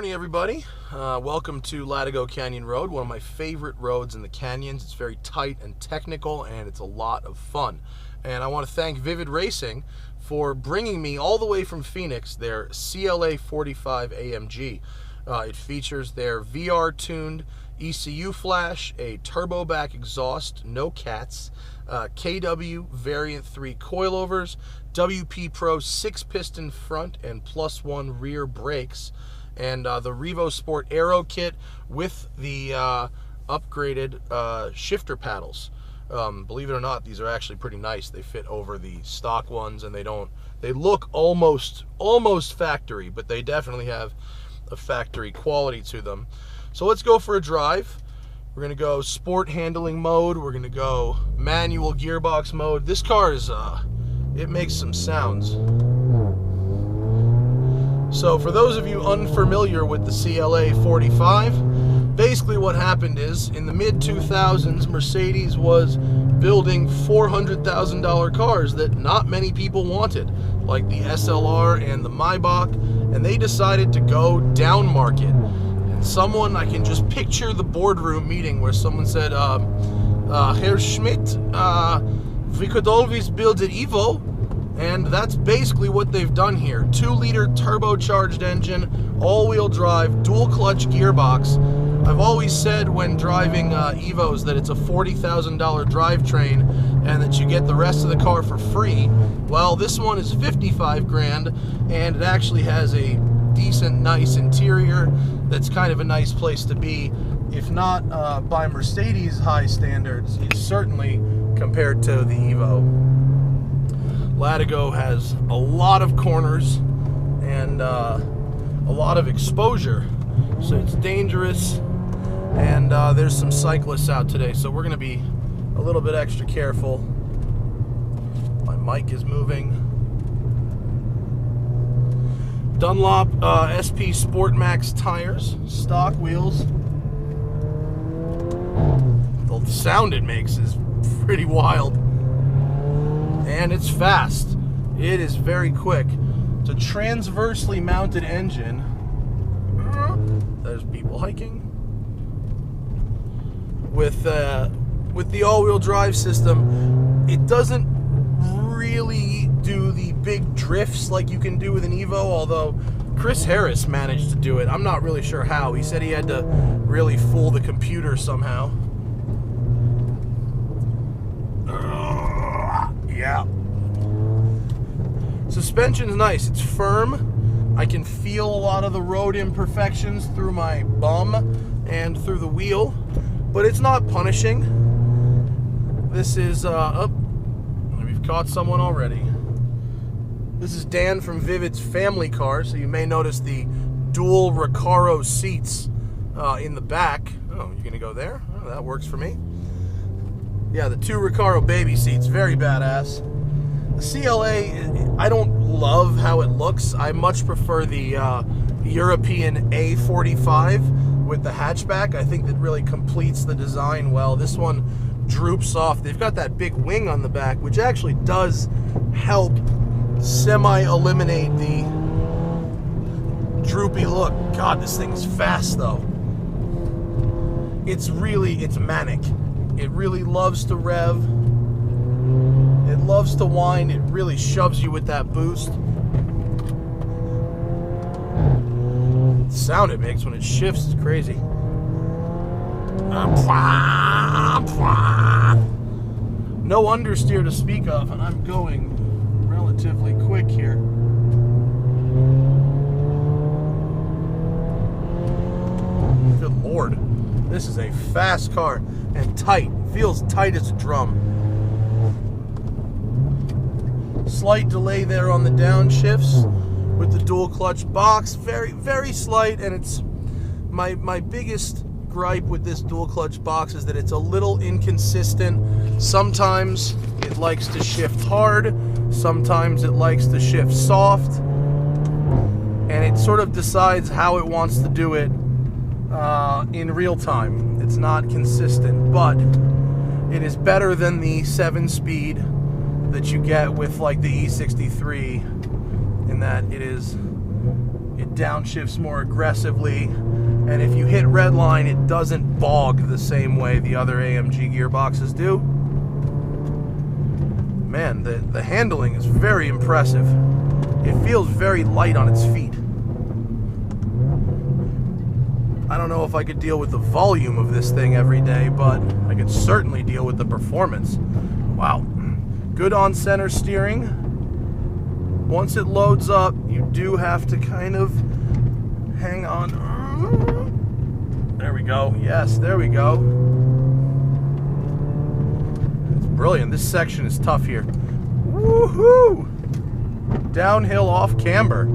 morning, everybody. Welcome to Latigo Canyon Road, one of my favorite roads in the canyons. It's very tight and technical, and it's a lot of fun. And I want to thank Vivid Racing for bringing me all the way from Phoenix their CLA45 AMG. It features their VR-tuned ECU flash, a turbo back exhaust, no cats, KW Variant 3 coilovers, WP Pro 6-piston front and +1 rear brakes, and the Revo Sport Aero kit with the upgraded shifter paddles. Believe it or not, these are actually pretty nice. They fit over the stock ones, and they look almost factory, but they definitely have a factory quality to them. So let's go for a drive. We're gonna go sport handling mode. We're gonna go manual gearbox mode. This car is it makes some sounds. So for those of you unfamiliar with the CLA45, basically what happened is in the mid-2000s, Mercedes was building $400,000 cars that not many people wanted, like the SLR and the Maybach, and they decided to go down market. And someone, I can just picture the boardroom meeting where someone said, Herr Schmidt, we could always build an Evo. And that's basically what they've done here. 2-liter turbocharged engine, all-wheel drive, dual-clutch gearbox. I've always said when driving Evos that it's a $40,000 drivetrain and that you get the rest of the car for free. Well, this one is 55 grand, and it actually has a decent, nice interior that's kind of a nice place to be. If not by Mercedes high standards, it's certainly compared to the Evo. Latigo has a lot of corners and a lot of exposure, so it's dangerous, and there's some cyclists out today, so we're going to be a little bit extra careful. My mic is moving. Dunlop SP Sport Max tires, stock wheels. The sound it makes is pretty wild. And it's fast. It is very quick. It's a transversely mounted engine. There's people hiking. With the all-wheel drive system, it doesn't really do the big drifts like you can do with an Evo, although Chris Harris managed to do it. I'm not really sure how. He said he had to really fool the computer somehow. Yeah. Suspension's nice. It's firm. I can feel a lot of the road imperfections through my bum and through the wheel, but it's not punishing. This is we've caught someone already. This is Dan from Vivid's family car, so you may notice the dual Recaro seats in the back. Oh, you're gonna go there? Oh, that works for me. Yeah, the 2 Recaro baby seats, very badass. The CLA, I don't love how it looks. I much prefer the European A45 with the hatchback. I think that really completes the design well. This one droops off. They've got that big wing on the back, which actually does help semi-eliminate the droopy look. God, this thing's fast though. It's manic. It really loves to rev. It loves to whine. It really shoves you with that boost. The sound it makes when it shifts is crazy. No understeer to speak of, and I'm going relatively quick here. Good Lord. This is a fast car and tight. Feels tight as a drum. Slight delay there on the downshifts with the dual clutch box. Very, very slight, and it's my biggest gripe with this dual clutch box is that it's a little inconsistent. Sometimes it likes to shift hard, sometimes it likes to shift soft, and it sort of decides how it wants to do it in real time. It's not consistent, but it is better than the 7-speed that you get with like the E63, in that it is It downshifts more aggressively, and if you hit red line, it doesn't bog the same way the other AMG gearboxes do. Man, the handling is very impressive. It feels very light on its feet. I don't know if I could deal with the volume of this thing every day, but I could certainly deal with the performance. Wow. Good on-center steering. Once it loads up, you do have to kind of hang on. There we go. Yes, there we go. It's brilliant. This section is tough here. Woohoo! Downhill off camber.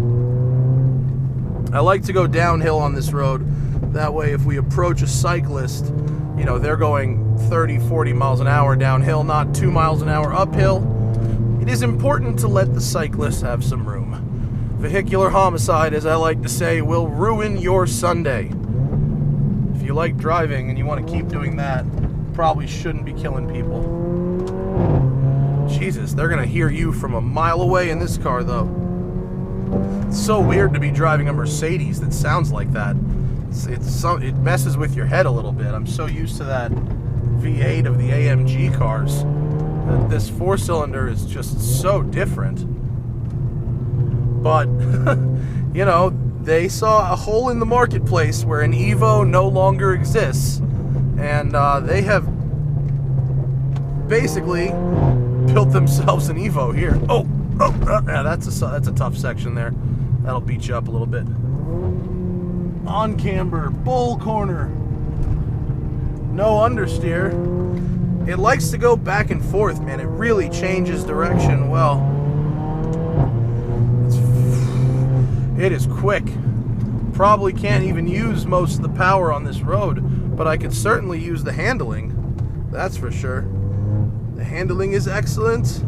I like to go downhill on this road. That way, if we approach a cyclist, you know, they're going 30, 40 miles an hour downhill, not 2 miles an hour uphill. It is important to let the cyclist have some room. Vehicular homicide, as I like to say, will ruin your Sunday. If you like driving and you want to keep doing that, probably shouldn't be killing people. Jesus, they're going to hear you from a mile away in this car, though. It's so weird to be driving a Mercedes that sounds like that. It messes with your head a little bit. I'm so used to that V8 of the AMG cars that this four-cylinder is just so different. But, you know, they saw a hole in the marketplace where an Evo no longer exists, and they have basically built themselves an Evo here. Yeah, that's a tough section there. That'll beat you up a little bit. On camber, bull corner. No understeer. It likes to go back and forth, man. It really changes direction well. It is quick. Probably can't even use most of the power on this road, but I could certainly use the handling. That's for sure. The handling is excellent.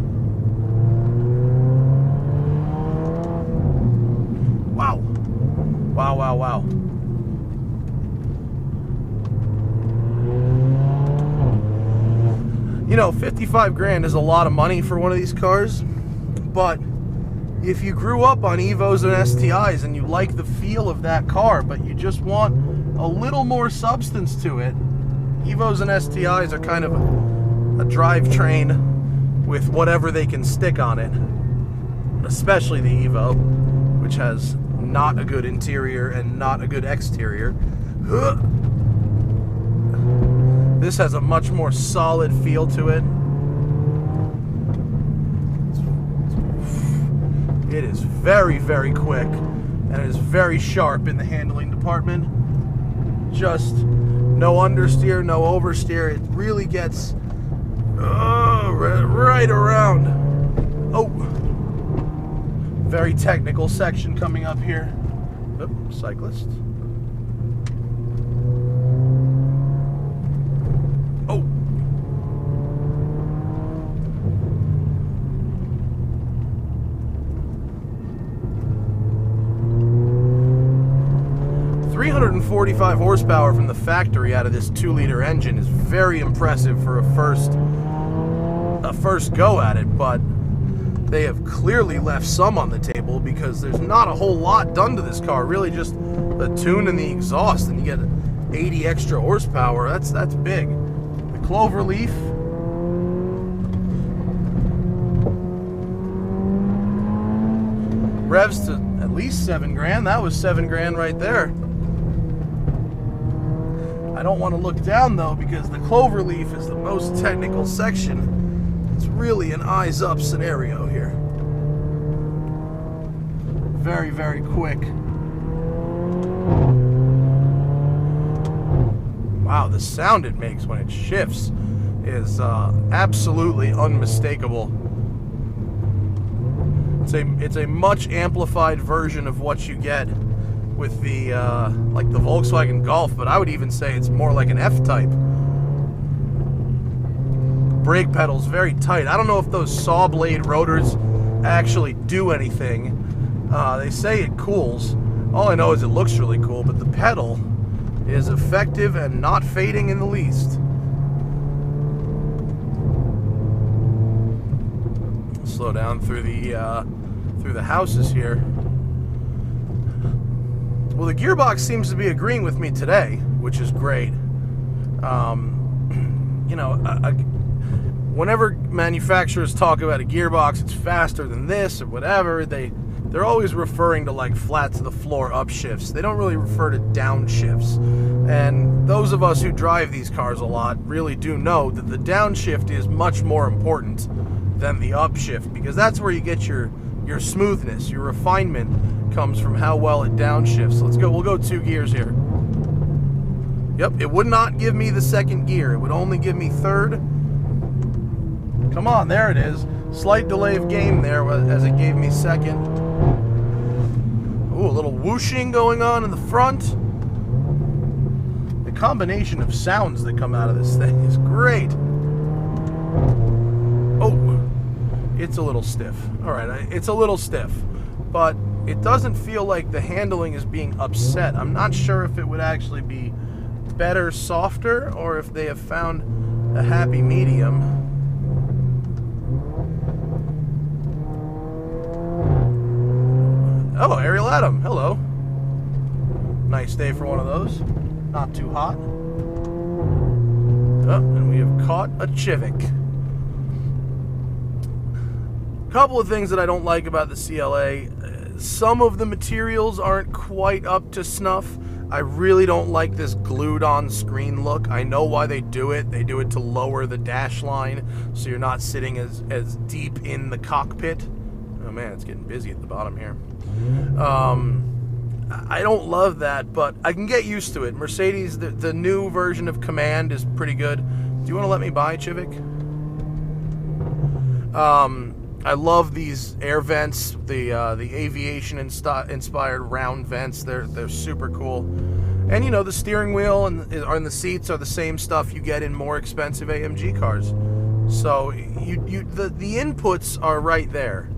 Wow. Wow, wow, wow. You know, 55 grand is a lot of money for one of these cars, but if you grew up on Evos and STIs and you like the feel of that car, but you just want a little more substance to it, Evos and STIs are kind of a drivetrain with whatever they can stick on it, especially the Evo, which has not a good interior and not a good exterior. This has a much more solid feel to it. It is very, very quick, and it is very sharp in the handling department. Just no understeer, no oversteer. It really gets right around. Oh, very technical section coming up here. Oop, cyclist. Oh. .345 horsepower from the factory out of this 2-liter engine is very impressive for a first go at it, but they have clearly left some on the table because there's not a whole lot done to this car. Really just the tune and the exhaust, and you get 80 extra horsepower. That's big. The clover leaf. Revs to at least 7 grand. That was 7 grand right there. I don't want to look down though, because the clover leaf is the most technical section. It's really an eyes up scenario here. Very, very quick. Wow, the sound it makes when it shifts is absolutely unmistakable. It's a much amplified version of what you get with the like the Volkswagen Golf, but I would even say it's more like an F-Type. Brake pedals very tight. I don't know if those saw blade rotors actually do anything. They say it cools. All I know is it looks really cool, but the pedal is effective and not fading in the least. Slow down through the houses here. Well, the gearbox seems to be agreeing with me today, which is great. You know, whenever manufacturers talk about a gearbox, it's faster than this or whatever, they're always referring to like flat to the floor upshifts. They don't really refer to downshifts. And those of us who drive these cars a lot really do know that the downshift is much more important than the upshift, because that's where you get your smoothness, your refinement comes from how well it downshifts. Let's go, we'll go 2 gears here. Yep, it would not give me the second gear. It would only give me third. Come on, there it is. Slight delay of game there as it gave me second. Ooh, a little whooshing going on in the front. The combination of sounds that come out of this thing is great. Oh, it's a little stiff. All right, it's a little stiff, but it doesn't feel like the handling is being upset. I'm not sure if it would actually be better softer, or if they have found a happy medium. Oh, Ariel Adam, hello. Nice day for one of those. Not too hot. Oh, and we have caught a Civic. Couple of things that I don't like about the CLA. Some of the materials aren't quite up to snuff. I really don't like this glued on screen look. I know why they do it. They do it to lower the dash line so you're not sitting as deep in the cockpit. Oh man, it's getting busy at the bottom here. I don't love that, but I can get used to it. Mercedes, the new version of Command is pretty good. Do you want to let me buy a Civic? I love these air vents, the aviation inspired round vents. They're super cool. And you know, the steering wheel and the seats are the same stuff you get in more expensive AMG cars. So the inputs are right there.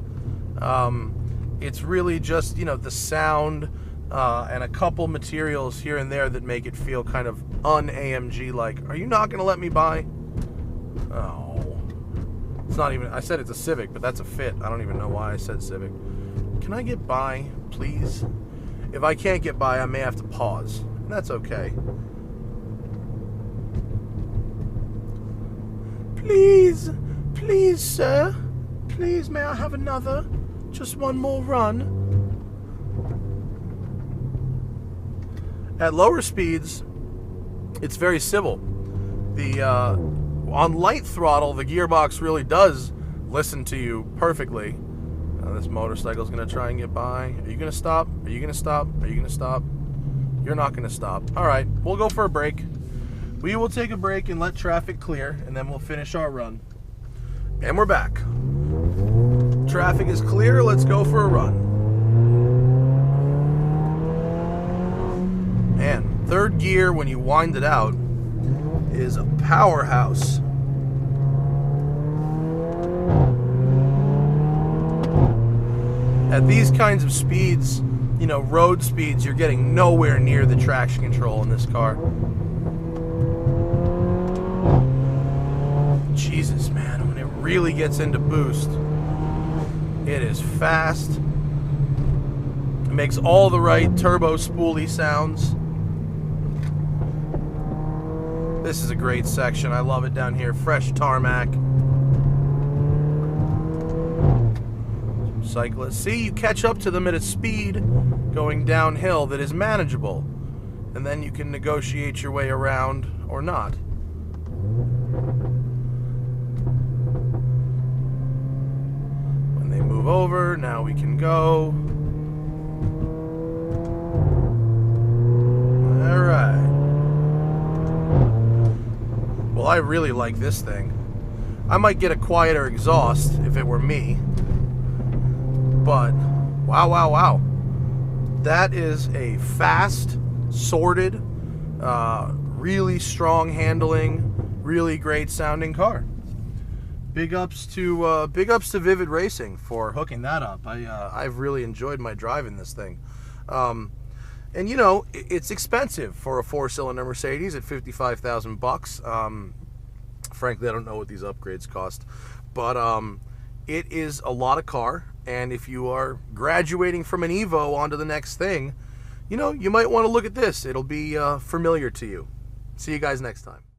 It's really just, you know, the sound and a couple materials here and there that make it feel kind of un-AMG like. Are you not going to let me buy? Oh. It's not even, I said it's a Civic, but that's a Fit. I don't even know why I said Civic. Can I get by, please? If I can't get by, I may have to pause. That's okay. Please, please, sir. Please, may I have another? Just one more run. At lower speeds, it's very civil. On light throttle, the gearbox really does listen to you perfectly. This motorcycle's gonna try and get by. Are you gonna stop? Are you gonna stop? Are you gonna stop? You're not gonna stop. All right, we'll go for a break. We will take a break and let traffic clear, and then we'll finish our run. And we're back. Traffic is clear, let's go for a run. Man, third gear when you wind it out is a powerhouse. At these kinds of speeds, you know, road speeds, you're getting nowhere near the traction control in this car. Jesus, man, when it really gets into boost, it is fast. It makes all the right turbo spoolie sounds. This is a great section. I love it down here. Fresh tarmac. Cyclists. See, you catch up to them at a speed going downhill that is manageable. And then you can negotiate your way around or not. When they move over, now we can go. Alright. Well, I really like this thing. I might get a quieter exhaust if it were me. But, wow, wow, wow. That is a fast, sorted, really strong handling, really great sounding car. Big ups to Vivid Racing for hooking that up. I've really enjoyed my drive in this thing. And you know, it's expensive for a 4-cylinder Mercedes at $55,000. Frankly, I don't know what these upgrades cost, but it is a lot of car. And if you are graduating from an Evo onto the next thing, you know, you might want to look at this. It'll be familiar to you. See you guys next time.